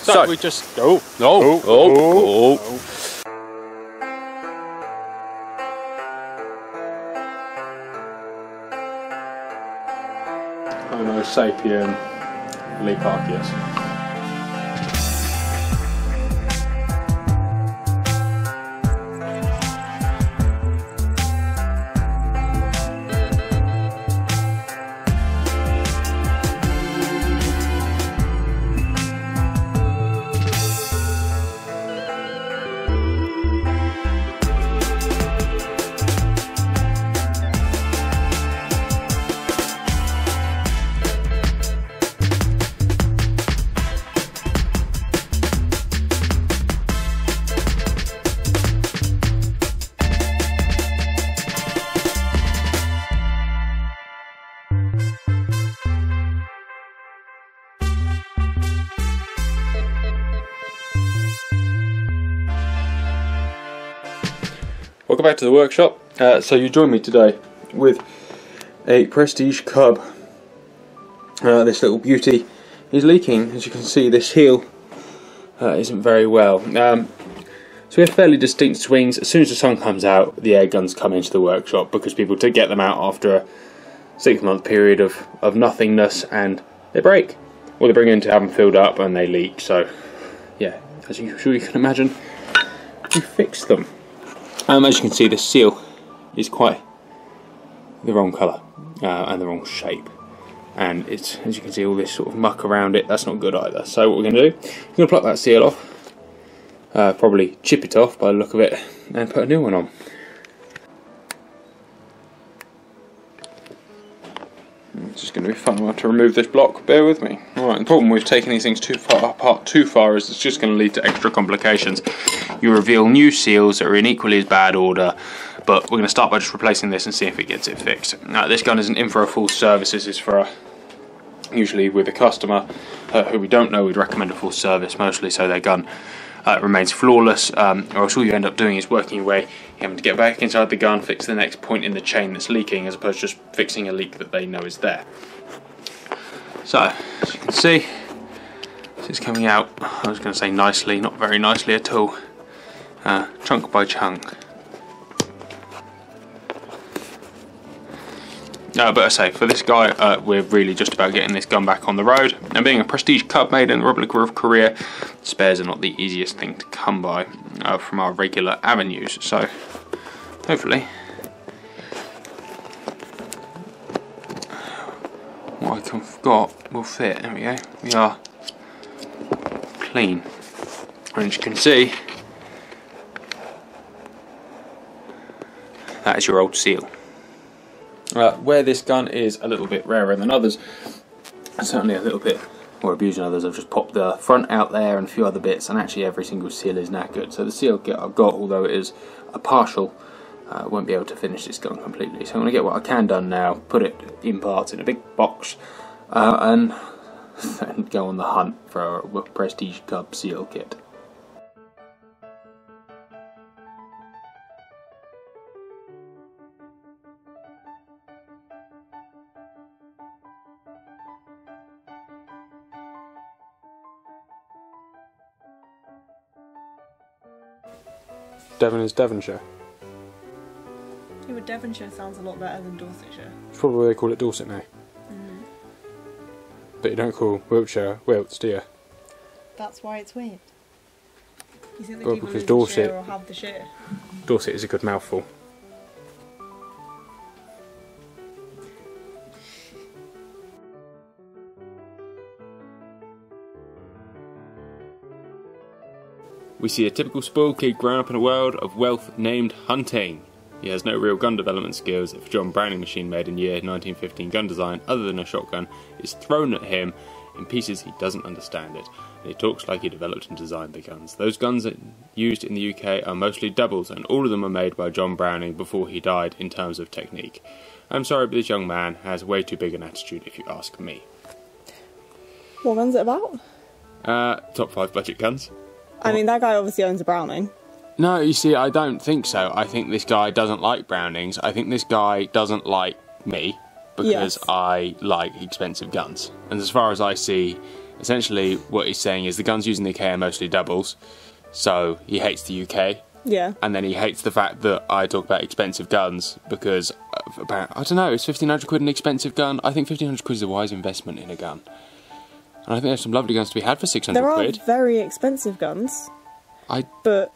So we just oh. Homo sapien Leparchius. Welcome back to the workshop. So you join me today with a Prestige Cub. This little beauty is leaking. As you can see, this heel isn't very well. So we have fairly distinct swings. As soon as the sun comes out, the air guns come into the workshop because people to get them out after a 6-month period of nothingness, and they break. Or they bring in to have them filled up and they leak. So yeah, as you sure you can imagine, we fix them. As you can see, the seal is quite the wrong colour and the wrong shape, and it's, as you can see, all this sort of muck around it. That's not good either. So what we're going to do, we're going to pluck that seal off, probably chip it off by the look of it, and put a new one on. It's just going to be fun. I have to remove this block. Bear with me. Alright, the problem with taking these things too far apart too far is it's just going to lead to extra complications. You reveal new seals that are in equally as bad order, but we're going to start by just replacing this and see if it gets it fixed. Now, this gun isn't in for a full service. This is for usually with a customer who we don't know. We'd recommend a full service mostly so their gun remains flawless, or else all you end up doing is working your way, having to get back inside the gun, fix the next point in the chain that's leaking, as opposed to just fixing a leak that they know is there. So, as you can see, this is coming out, I was going to say nicely, not very nicely at all, chunk by chunk. But I say, for this guy, we're really just about getting this gun back on the road. And being a Prestige Cub made in the Republic of Korea, spares are not the easiest thing to come by from our regular avenues. So, hopefully, what I've got will fit. There we go. We are clean. And as you can see, that is your old seal. Where this gun is a little bit rarer than others, certainly a little bit more abused than others, I've just popped the front out there and a few other bits, and actually every single seal is knackered. So the seal I've got, although it is a partial, won't be able to finish this gun completely. So I'm going to get what I can done now, put it in parts in a big box, and then go on the hunt for a Prestige Cub seal kit. Devon is Devonshire. Yeah, but Devonshire sounds a lot better than Dorsetshire. It's probably why they call it Dorset now. But you don't call Wiltshire Wilts, do you? That's why it's weird. You think that Well, people because lose Dorset- the share or have the share? Dorset is a good mouthful. We see a typical spoiled kid growing up in a world of wealth named hunting. He has no real gun development skills if a John Browning machine made in year 1915 gun design other than a shotgun is thrown at him in pieces he doesn't understand it, and he talks like he developed and designed the guns. Those guns that used in the UK are mostly doubles, and all of them are made by John Browning before he died in terms of technique. I'm sorry, but this young man has way too big an attitude if you ask me. What gun's it about? Top 5 budget guns. I mean, that guy obviously owns a Browning. No, you see, I don't think so. I think this guy doesn't like Brownings. I think this guy doesn't like me because Yes. I like expensive guns. And as far as I see, essentially what he's saying is the guns used in the UK are mostly doubles, so he hates the UK. Yeah. And then he hates the fact that I talk about expensive guns because, I don't know, is 1,500 quid an expensive gun? I think 1,500 quid is a wise investment in a gun. And I think there's some lovely guns to be had for 600 quid. There are very expensive guns. But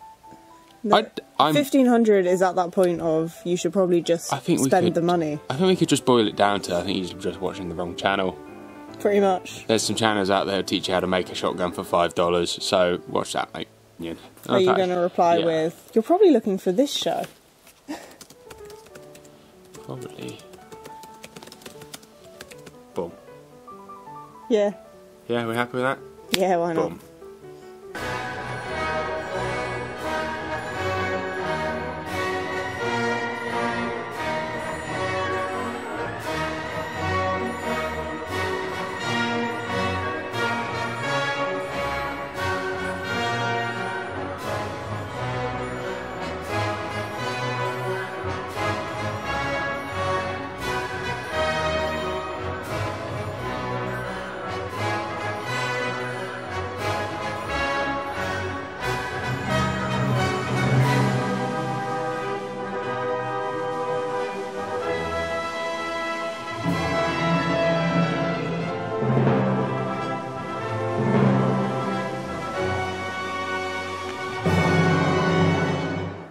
1,500 is at that point of you should probably just spend the money. I think we could just boil it down to, I think you're just watching the wrong channel. Pretty much. There's some channels out there that teach you how to make a shotgun for $5, so watch that, mate. Yeah. Are you going to reply with, you're probably looking for this show? Probably. Boom. Yeah. Yeah, we're happy with that? Yeah, why not? Boom.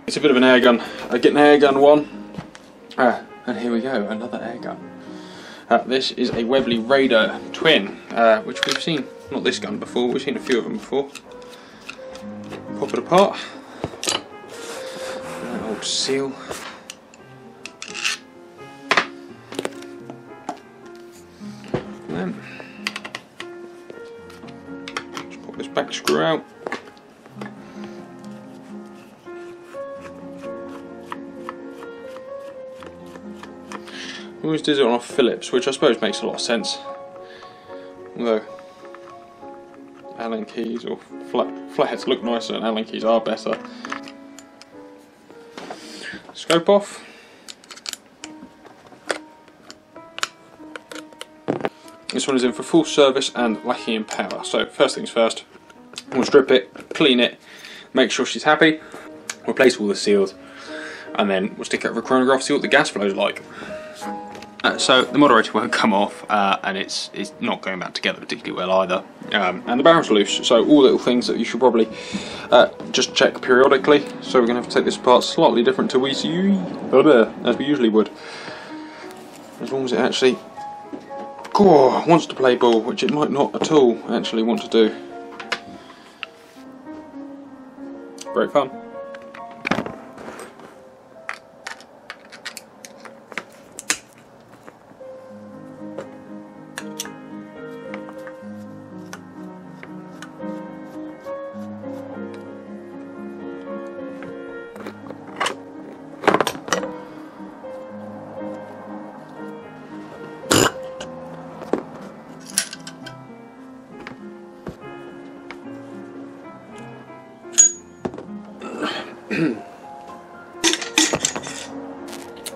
It's a bit of an air gun. I get an air gun one. And here we go, another air gun. This is a Webley Raider twin, which we've seen, not this gun before, we've seen a few of them before. Pop it apart. An old seal. And then just pop this back screw out. Always did it on a Phillips, which I suppose makes a lot of sense. Although Allen keys or flatheads look nicer and Allen keys are better. Scope off. This one is in for full service and lacking in power. So first things first, we'll strip it, clean it, make sure she's happy, replace all the seals, and then we'll stick it over a chronograph, see what the gas flow is like. So the moderator won't come off, and it's not going back together particularly well either, and the barrel's loose, so all little things that you should probably just check periodically. So we're going to have to take this apart slightly different to as we usually would, as long as it actually wants to play ball, which it might not at all actually want to do. Great fun.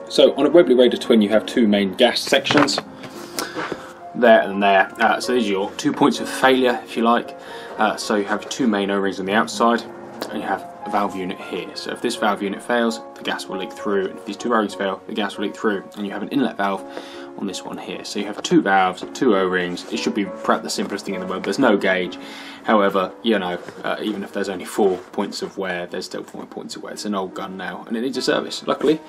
So on a Webley Raider twin you have two main gas sections, there and there. So these are your 2 points of failure, if you like. So you have two main O-rings on the outside, and you have a valve unit here. So if this valve unit fails, the gas will leak through, and if these two O-rings fail, the gas will leak through, and you have an inlet valve on this one here. So you have two valves, two O-rings. It should be perhaps the simplest thing in the world. There's no gauge. However, you know, even if there's only 4 points of wear, there's still 4 points of wear. It's an old gun now, and it needs a service. Luckily,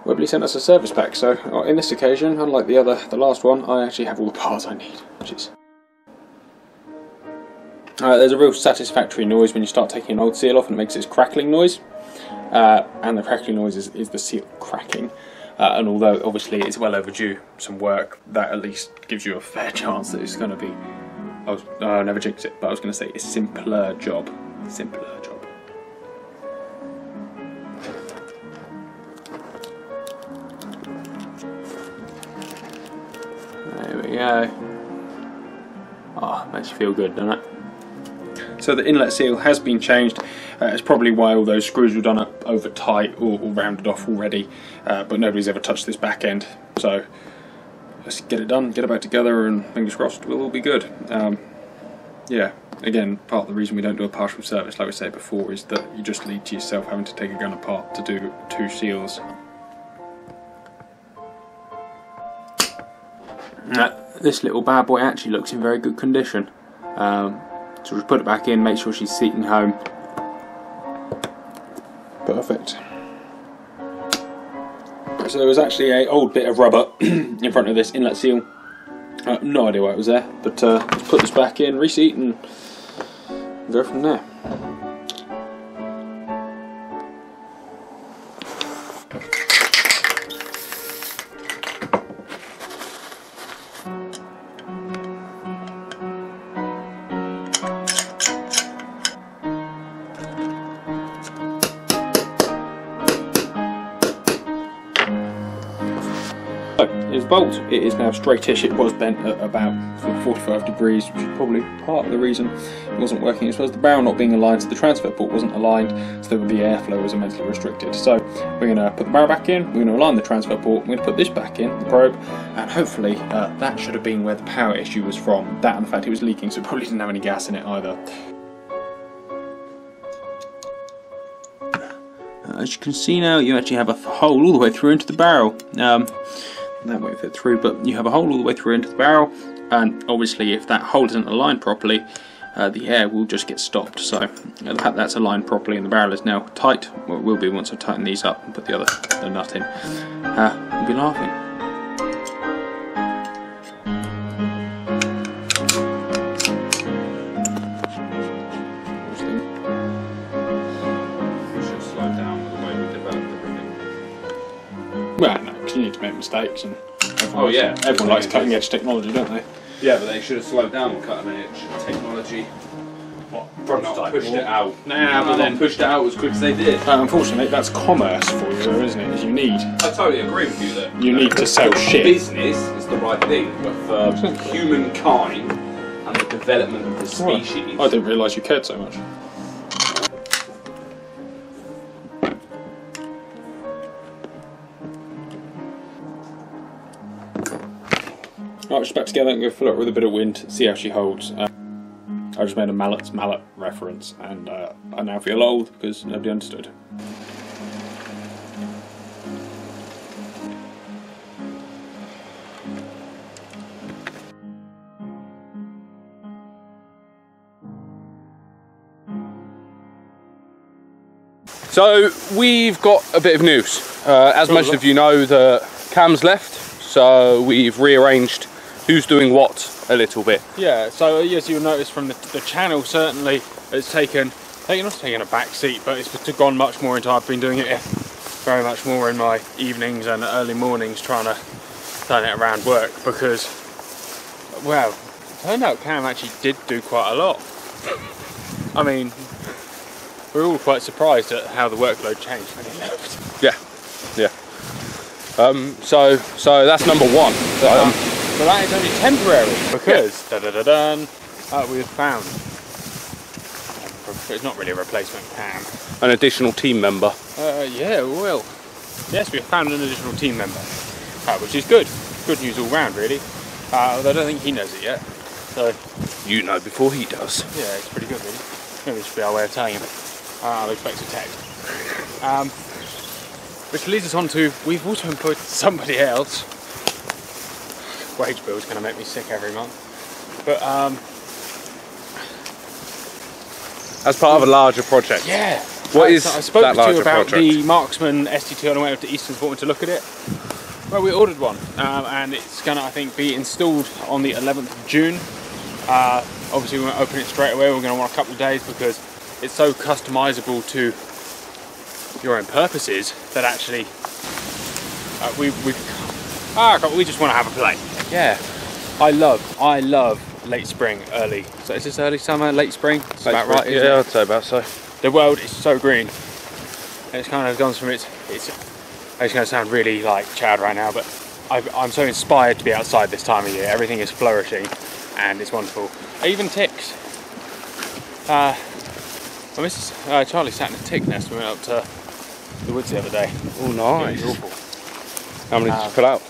Webley sent us a service pack, so in this occasion, unlike the last one, I actually have all the parts I need, which is... there's a real satisfactory noise when you start taking an old seal off and it makes this crackling noise, and the crackling noise is the seal cracking, and although obviously it's well overdue some work, that at least gives you a fair chance that it's going to be, I never jinxed it, but I was going to say a simpler job. There we go. Oh, makes you feel good, doesn't it? So the inlet seal has been changed. It's probably why all those screws were done up over tight or rounded off already, but nobody's ever touched this back end. So let's get it done, get it back together, and fingers crossed we'll all be good. yeah, again, part of the reason we don't do a partial service, like we said before, is that you just lead to yourself having to take a gun apart to do 2 seals. This little bad boy actually looks in very good condition. So just put it back in, make sure she's seating home. Perfect. So there was actually an old bit of rubber in front of this inlet seal. No idea why it was there, but put this back in, reseat, and go from there. Is bolt, it is now straightish. It was bent at about 45 degrees, which is probably part of the reason it wasn't working, as well as the barrel not being aligned to the transfer port wasn't aligned, so the airflow was immensely restricted. So we're going to put the barrel back in, we're going to align the transfer port, we're going to put this back in, the probe, and hopefully that should have been where the power issue was from. That and the fact it was leaking, so it probably didn't have any gas in it either. As you can see now, you actually have a hole all the way through into the barrel. That won't fit through, but you have a hole all the way through into the barrel, and obviously if that hole isn't aligned properly, the air will just get stopped. So the fact that's aligned properly and the barrel is now tight, well, it will be once I tighten these up and put the nut in, we'll be laughing. Well, no, because you need to make mistakes, and everyone likes cutting edge technology, don't they? Yeah, but they should have slowed down with cutting edge technology. What? Not pushed it out. Nah, but then pushed it out as quick as they did. Unfortunately, that's commerce for you, though, isn't it? Is you need. I totally agree with you that you need to sell shit. Business is the right thing, but for humankind and the development of the species. I didn't realise you cared so much. Right, we're just back together and go fill it with a bit of wind, see how she holds. I just made a mallet reference, and I now feel old because nobody understood. So we've got a bit of news. As most of you know, the cam's left, so we've rearranged who's doing what a little bit. Yeah, so as you'll notice from the channel, certainly it's taken a back seat, but it's gone much more into, I've been doing it very much more in my evenings and early mornings, trying to turn it around work, because, well, it turned out Cam actually did do quite a lot. I mean, we're all quite surprised at how the workload changed when he left. Yeah. So that's number one. But that is only temporary, because we've found, it's not really a replacement Cam, an additional team member. Yeah, well, yes, we've found an additional team member, which is good news all round, really. Although I don't think he knows it yet, so you know before he does. Yeah, it's pretty good, really. Maybe this should be our way of telling him. I'll expect a text. Which leads us on to, we've also employed somebody else. Wage bill is going to make me sick every month. But as part of a larger project. Yeah. What is that larger project? I spoke to you about the Marksman ST2 and I went over to Easton's Sporting to look at it. Well, we ordered one, and it's going to, I think, be installed on the 11th of June. Obviously we won't open it straight away, we're going to want a couple of days because it's so customisable to your own purposes that actually we just want to have a play. Yeah, I love late spring, early. So is this early summer, late spring? It's about right, isn't it? I'd say about so. The world is so green, and it's kind of gone from it's going to sound really like Chad right now, but I'm so inspired to be outside this time of year. Everything is flourishing, and it's wonderful. Even ticks. My missus, Charlie sat in a tick nest when we went up to the woods the other day. Oh, nice. It was awful. How many did you pull out?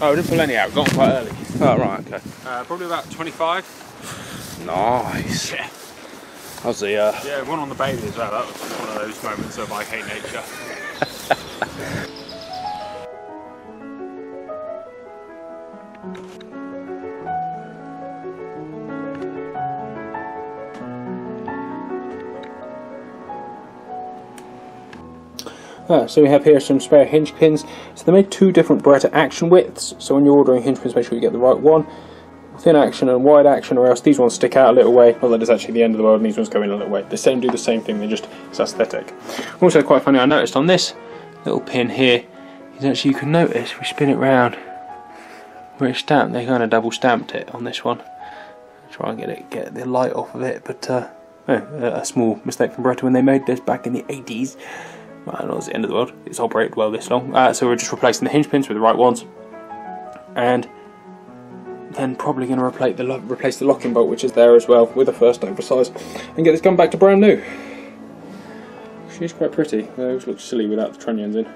Oh, we didn't pull any out. We got them quite early. Oh, right, okay. Probably about 25. Nice. Yeah. How's the Yeah, one on the baby as well. That was one of those moments of I hate nature. So we have here some spare hinge pins. So they made two different Beretta action widths. So when you're ordering hinge pins, make sure you get the right one. Thin action and wide action, or else these ones stick out a little way. Although it's actually the end of the world, and these ones go in a little way. They do the same thing. They just it's aesthetic. Also, quite funny. I noticed on this little pin here is actually you can notice if we spin it round where it's stamped. They kind of double stamped it on this one. Try and get the light off of it, but a small mistake from Beretta when they made this back in the 80s. Well, I know it's the end of the world. It's operated well this long. So we're just replacing the hinge pins with the right ones, and then probably going to replace the locking bolt, which is there as well, with a first oversize, and get this gun back to brand new. She's quite pretty. It always looks silly without the trunnions in.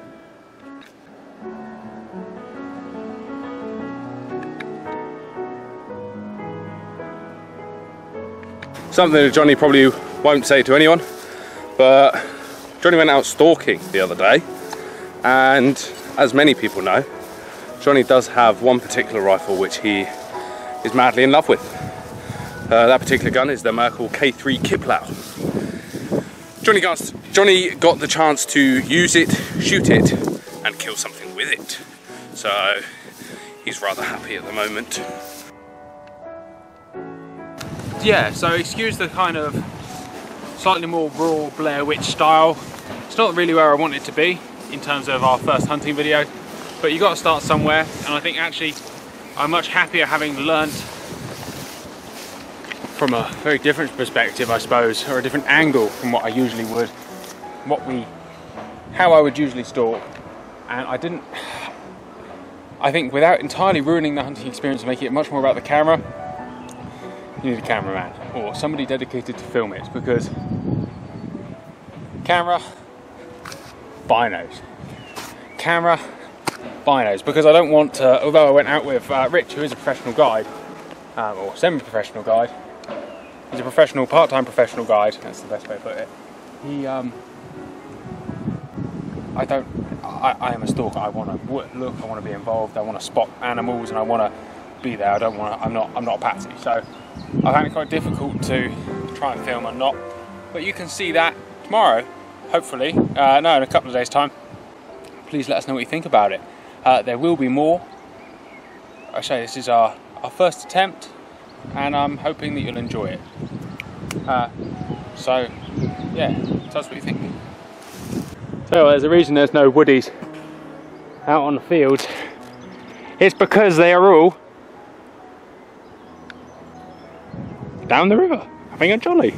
something that Johnny probably won't say to anyone, but Johnny went out stalking the other day, and as many people know, Johnny does have one particular rifle which he is madly in love with. That particular gun is the Merkel K3 Kiplau. Johnny got the chance to use it, shoot it, and kill something with it. So he's rather happy at the moment. Yeah, so excuse the kind of slightly more raw Blair Witch style. It's not really where I want it to be in terms of our first hunting video, but you got to start somewhere, and I think actually I'm much happier having learnt from a very different perspective, I suppose, or a different angle from what I usually would, how I would usually stalk. And I think without entirely ruining the hunting experience and making it much more about the camera, you need a cameraman or somebody dedicated to film it, because camera, binos. Camera, binos, because I don't want to, although I went out with Rich, who is a professional guide, or semi-professional guide. He's a professional, part-time professional guide, that's the best way to put it. I am a stalker. I want to look, I want to be involved, I want to spot animals, and I want to be there. I'm not a patsy. So I found it quite difficult to try and film and not. But you can see that tomorrow, hopefully. No, in a couple of days' time. Please let us know what you think about it. There will be more. I say this is our first attempt, and I'm hoping that you'll enjoy it. So yeah, tell us what you think. So there's a reason there's no woodies out on the fields. It's because they are all down the river having a jolly.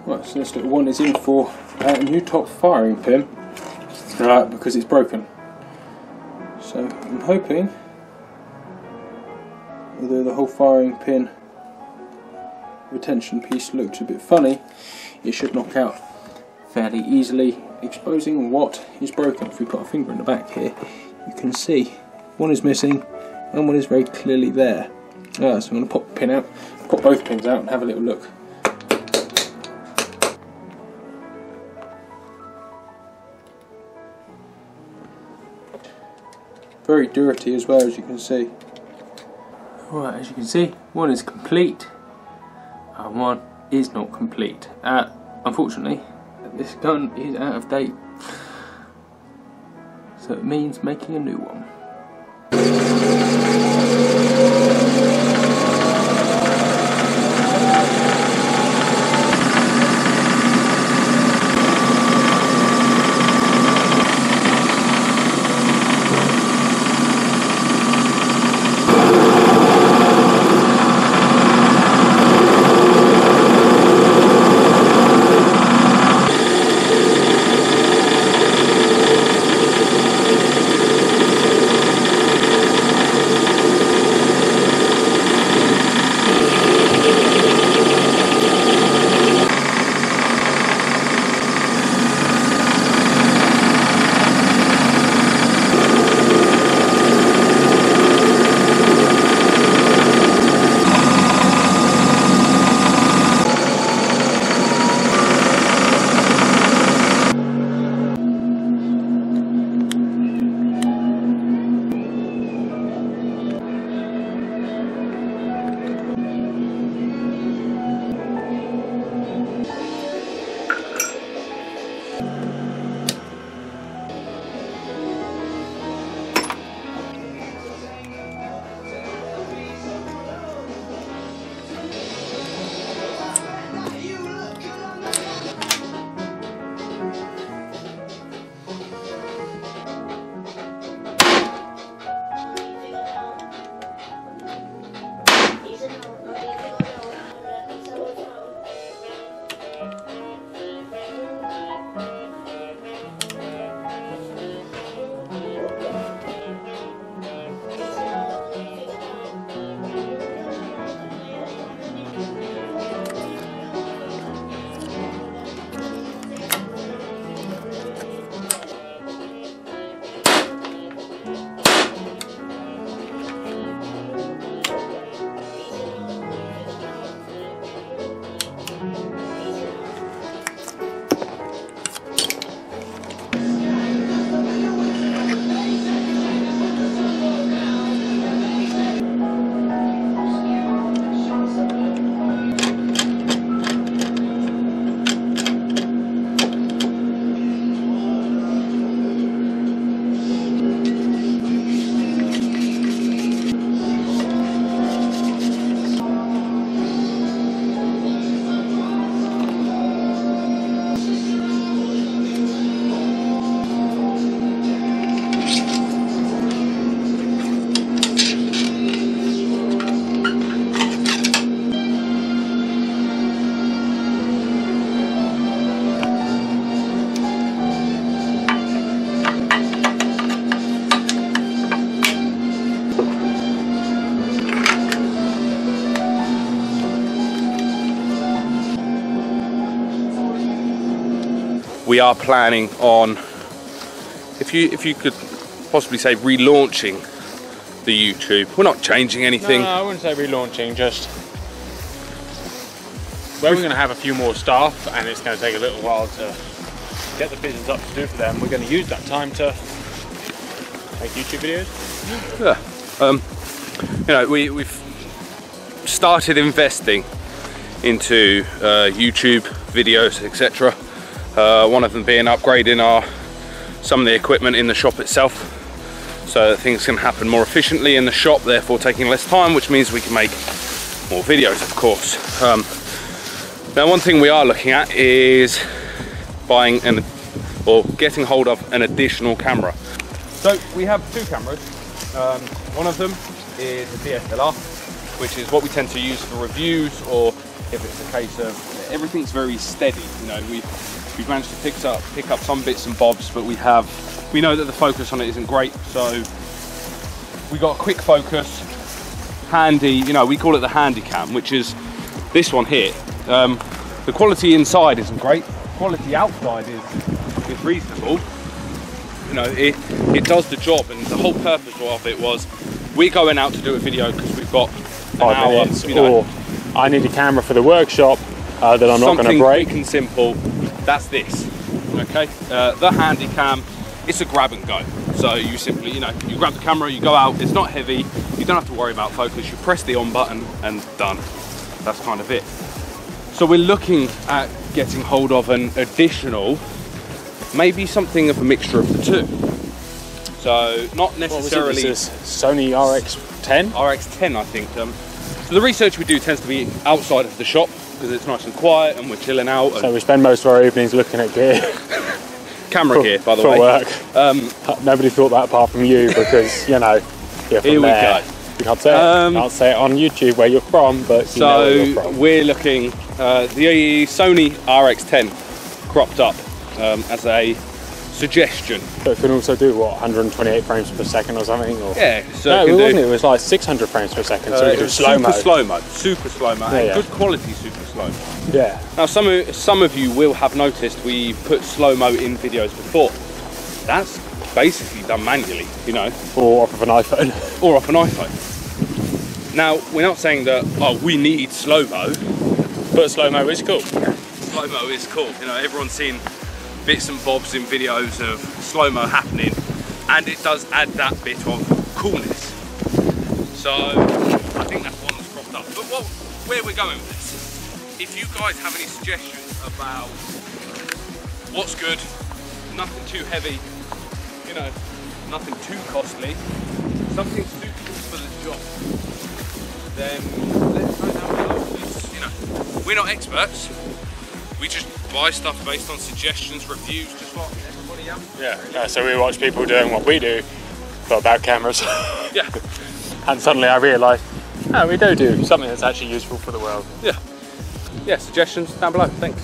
Right, so this little one is in for a new top firing pin because it's broken. So I'm hoping, although the whole firing pin retention piece looks a bit funny, it should knock out fairly easily, exposing what is broken. If we put our finger in the back here, you can see one is missing and one is very clearly there. So I'm going to pop the pin out, pop both pins out and have a little look. Very dirty as well, as you can see. Right, as you can see, one is complete and one is not complete. Unfortunately, this gun is out of date, so it means making a new one. we are planning on, if you could possibly say, relaunching the YouTube. We're not changing anything. No, I wouldn't say relaunching, just where we're going to have a few more staff and it's going to take a little while to get the business up to do for them. We're going to use that time to make YouTube videos. Yeah, you know, we've started investing into YouTube videos, etc. One of them being upgrading some of the equipment in the shop itself, so that things can happen more efficiently in the shop, therefore taking less time, which means we can make more videos, of course. Now, one thing we are looking at is buying or getting hold of an additional camera. So we have two cameras. One of them is a DSLR, which is what we tend to use for reviews, or if it's a case of everything's very steady. You know, we've managed to pick up some bits and bobs, but we know that the focus on it isn't great, so we got a quick focus, handy. You know, we call it the handy cam, which is this one here. The quality inside isn't great. Quality outside is reasonable. You know, it does the job, and the whole purpose of it was we're going out to do a video because we've got 5 minutes, you know, or I need a camera for the workshop that I'm not going to break. Something quick and simple. That's this. Okay, the handy cam. It's a grab and go. So you simply, you know, you grab the camera, you go out. It's not heavy. You don't have to worry about focus. You press the on button and done. That's kind of it. So we're looking at getting hold of an additional, maybe something of a mixture of the two. So not necessarily. What was it? This is Sony RX10? RX10, I think. So the research we do tends to be outside of the shop because it's nice and quiet and we're chilling out. So we spend most of our evenings looking at gear. Camera gear, by the way. For work. Nobody thought that apart from you, because, you know, you're from here we there. go. You can't say it on YouTube where you're from, but you know where you're from. We're looking, the Sony RX10 cropped up as a suggestion. But it can also do, what, 128 frames per second or something? Or? Yeah, so no, it wasn't. It was like 600 frames per second, so it was slow-mo. Super slow-mo, yeah, and yeah. good quality super slow-mo. Yeah. Now, some of you will have noticed we put slow-mo in videos before. That's basically done manually, you know. Or off of an iPhone. Or off an iPhone. Now, we're not saying that, oh, we need slow-mo. But slow-mo is cool. Slow-mo is cool. You know, everyone's seen bits and bobs in videos of slow-mo happening, and it does add that bit of coolness. So, I think that's one that's cropped up. But where we're going with this, if you guys have any suggestions about what's good, nothing too heavy, you know, nothing too costly, something suitable for the job, then let us know down below. You know, we're not experts. We just buy stuff based on suggestions, reviews, just like everybody else. Yeah, so we watch people doing what we do, but about cameras. Yeah. And suddenly I realised, oh, we do something that's actually useful for the world. Yeah. Yeah, suggestions down below. Thanks.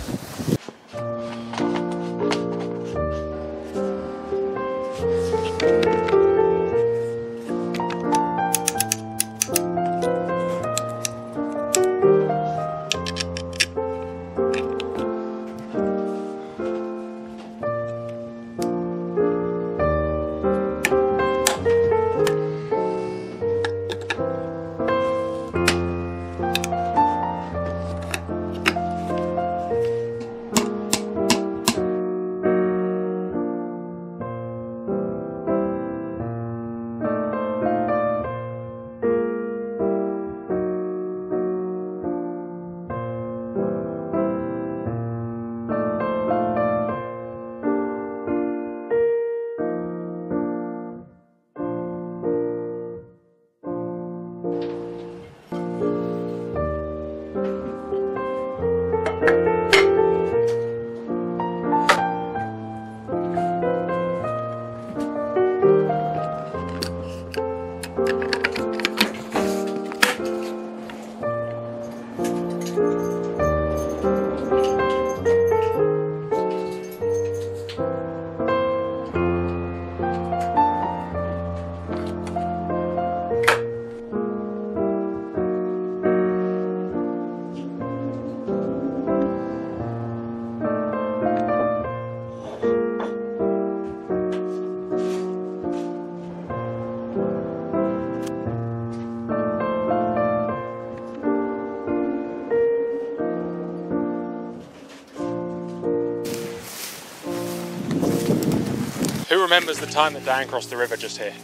Who remembers the time that Dan crossed the river just here?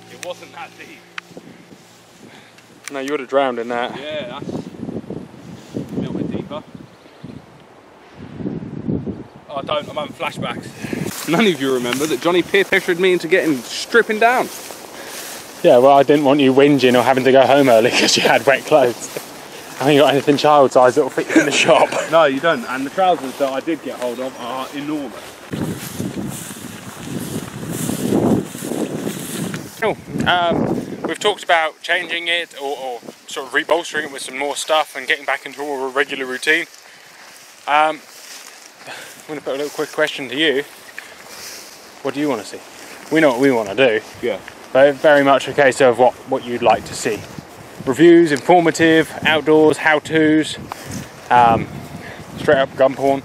It wasn't that deep. No, you would have drowned in that. Yeah, that's a little bit deeper. Oh, I'm having flashbacks. None of you remember that Johnny peer pressured me into stripping down. Yeah, well, I didn't want you whinging or having to go home early because you had wet clothes. I haven't got anything child size that'll fit you in the shop. No, you don't. And the trousers that I did get hold of are enormous. We've talked about changing it or sort of rebolstering it with some more stuff and getting back into a regular routine. I'm going to put a little quick question to you. What do you want to see? We know what we want to do. Yeah. But very much a case of what you'd like to see. Reviews, informative, outdoors, how-tos, straight up gun porn,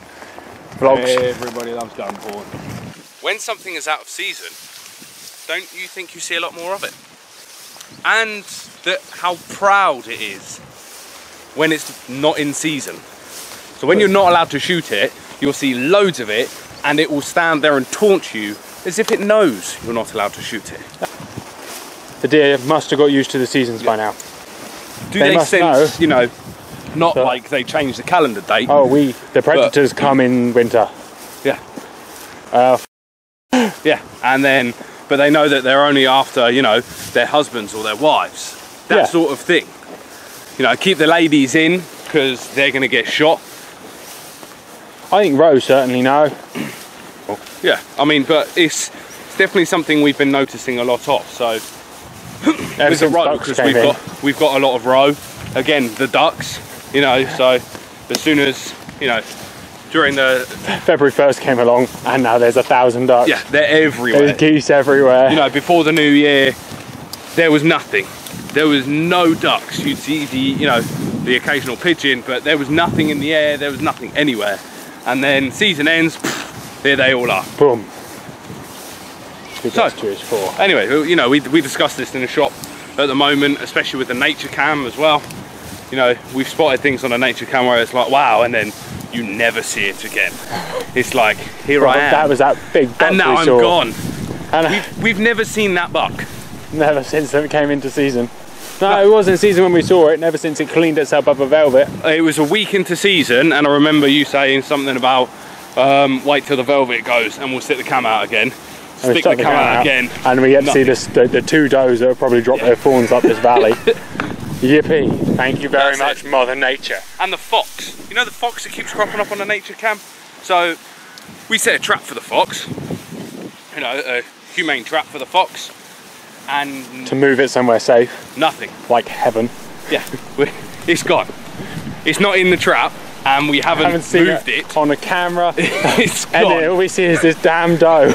vlogs. Everybody loves gun porn. When something is out of season, don't you think you see a lot more of it? And how proud it is when it's not in season. So when you're not allowed to shoot it, you'll see loads of it and it will stand there and taunt you as if it knows you're not allowed to shoot it. The deer must have got used to the seasons by now. Do they must sense, know. you know, not like they change the calendar date. Oh, the predators come in winter. Yeah. Yeah. And then, but they know that they're only after, you know, their husbands or their wives. That sort of thing. You know, keep the ladies in because they're going to get shot. I think roe certainly know. Yeah, I mean, but it's definitely something we've been noticing a lot of. So with the roe, because we've got a lot of roe. Again, the ducks, you know. So as soon as, you know, during the February 1st came along, and now there's 1,000 ducks. Yeah, they're everywhere. There's geese everywhere. You know, before the new year, there was nothing. There was no ducks. You'd see the occasional pigeon, but there was nothing in the air. There was nothing anywhere. And then season ends, there they all are. Boom. So, anyway, you know, we discussed this in the shop at the moment, especially with the nature cam as well. You know, we've spotted things on a nature cam where it's like, wow, and then you never see it again. It's like, here I am. That was that big buck. And now I'm gone. And we've never seen that buck. Never since it came into season. No, it wasn't season when we saw it, never since it cleaned itself up a velvet. It was a week into season, and I remember you saying something about wait till the velvet goes and we'll stick the cam out again. Stick the cam out again. And we get to see the two does that have probably dropped their fawns up this valley. Yippee. Thank you very much, Mother Nature. And the fox. You know the fox that keeps cropping up on the nature cam? So we set a trap for the fox. You know, a humane trap for the fox. And to move it somewhere safe. Nothing. Like heaven. Yeah, it's gone. It's not in the trap, and we haven't moved it on a camera. It's gone. And all we see is this damn doe.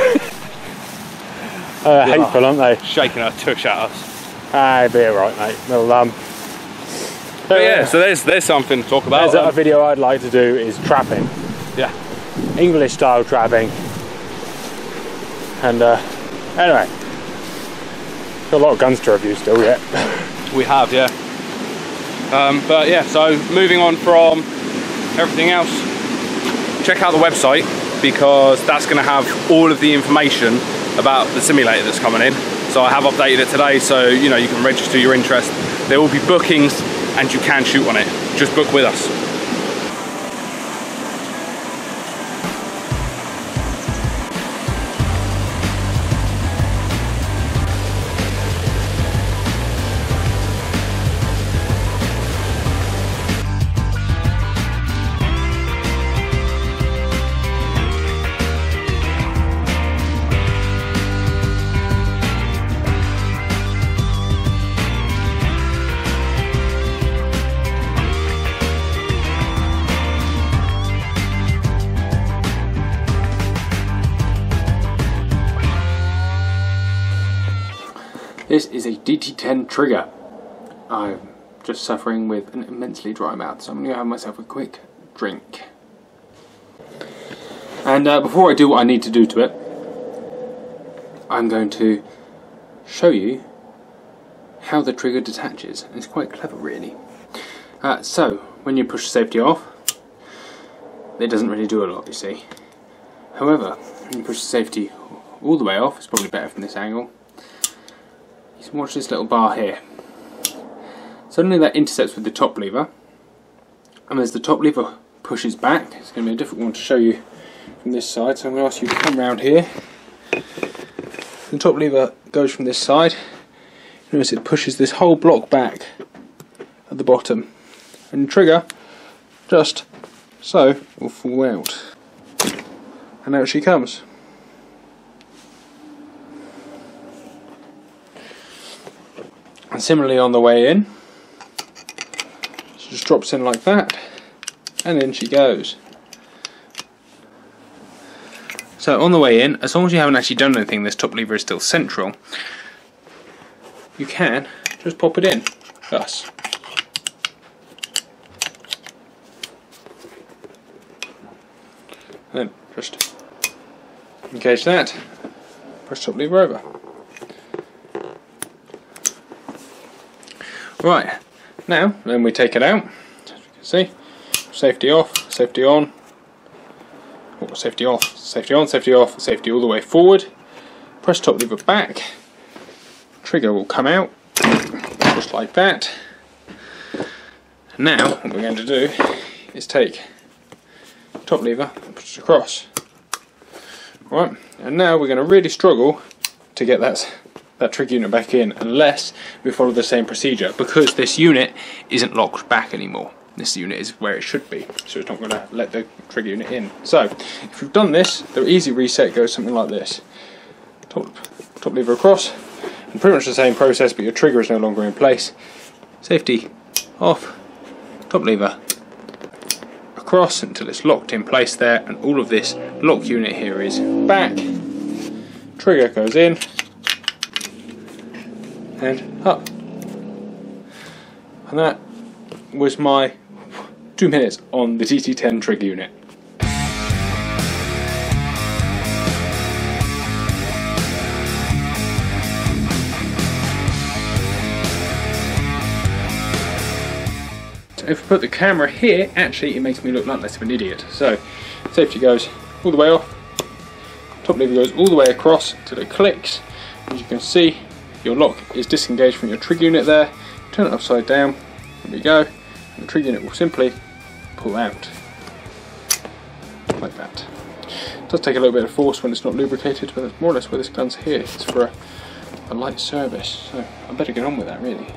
Hateful, aren't they? Shaking her tush at us. Ah, be alright, mate. Well, but yeah, so there's something to talk about. There's a video I'd like to do is trapping. Yeah. English style trapping. And anyway. A lot of guns to review still yet. We have, yeah. But yeah, so moving on from everything else, check out the website because that's going to have all of the information about the simulator that's coming in. So I have updated it today, so you know you can register your interest. There will be bookings and you can shoot on it. Just book with us. This is a DT10 trigger. I'm just suffering with an immensely dry mouth, so I'm going to have myself a quick drink. And before I do what I need to do to it, I'm going to show you how the trigger detaches. It's quite clever, really. So, when you push the safety off, it doesn't really do a lot, you see. However, when you push the safety all the way off. It's probably better from this angle. You can watch this little bar here. Suddenly that intercepts with the top lever, and as the top lever pushes back, it's going to be a difficult one to show you from this side, so I'm going to ask you to come round here. The top lever goes from this side. Notice it pushes this whole block back at the bottom, and the trigger, just so, will fall out. And out she comes. And similarly on the way in, she just drops in like that, and in she goes. So on the way in, as long as you haven't actually done anything, this top lever is still central, you can just pop it in, thus. Then just engage that, press top lever over. Right, now then we take it out, as you can see, safety off, safety on, or safety off, safety on, safety off, safety all the way forward, press top lever back, trigger will come out, just like that. And now what we're going to do is take top lever and push it across. Right, and now we're going to really struggle to get that trigger unit back in unless we follow the same procedure, because this unit isn't locked back anymore. This unit is where it should be, so it's not going to let the trigger unit in. So if we've done this, the easy reset goes something like this. Top lever across, and pretty much the same process, but your trigger is no longer in place. Safety off, top lever across until it's locked in place there, and all of this lock unit here is back. Trigger goes in and up. And that was my 2 minutes on the TT10 trigger unit. So if we put the camera here, actually it makes me look like less of an idiot. So safety goes all the way off, top lever goes all the way across until it clicks. As you can see, your lock is disengaged from your trigger unit there. Turn it upside down, there we go, and the trigger unit will simply pull out like that. It does take a little bit of force when it's not lubricated, but that's more or less where this gun's here. It's for a light service, so I better get on with that really.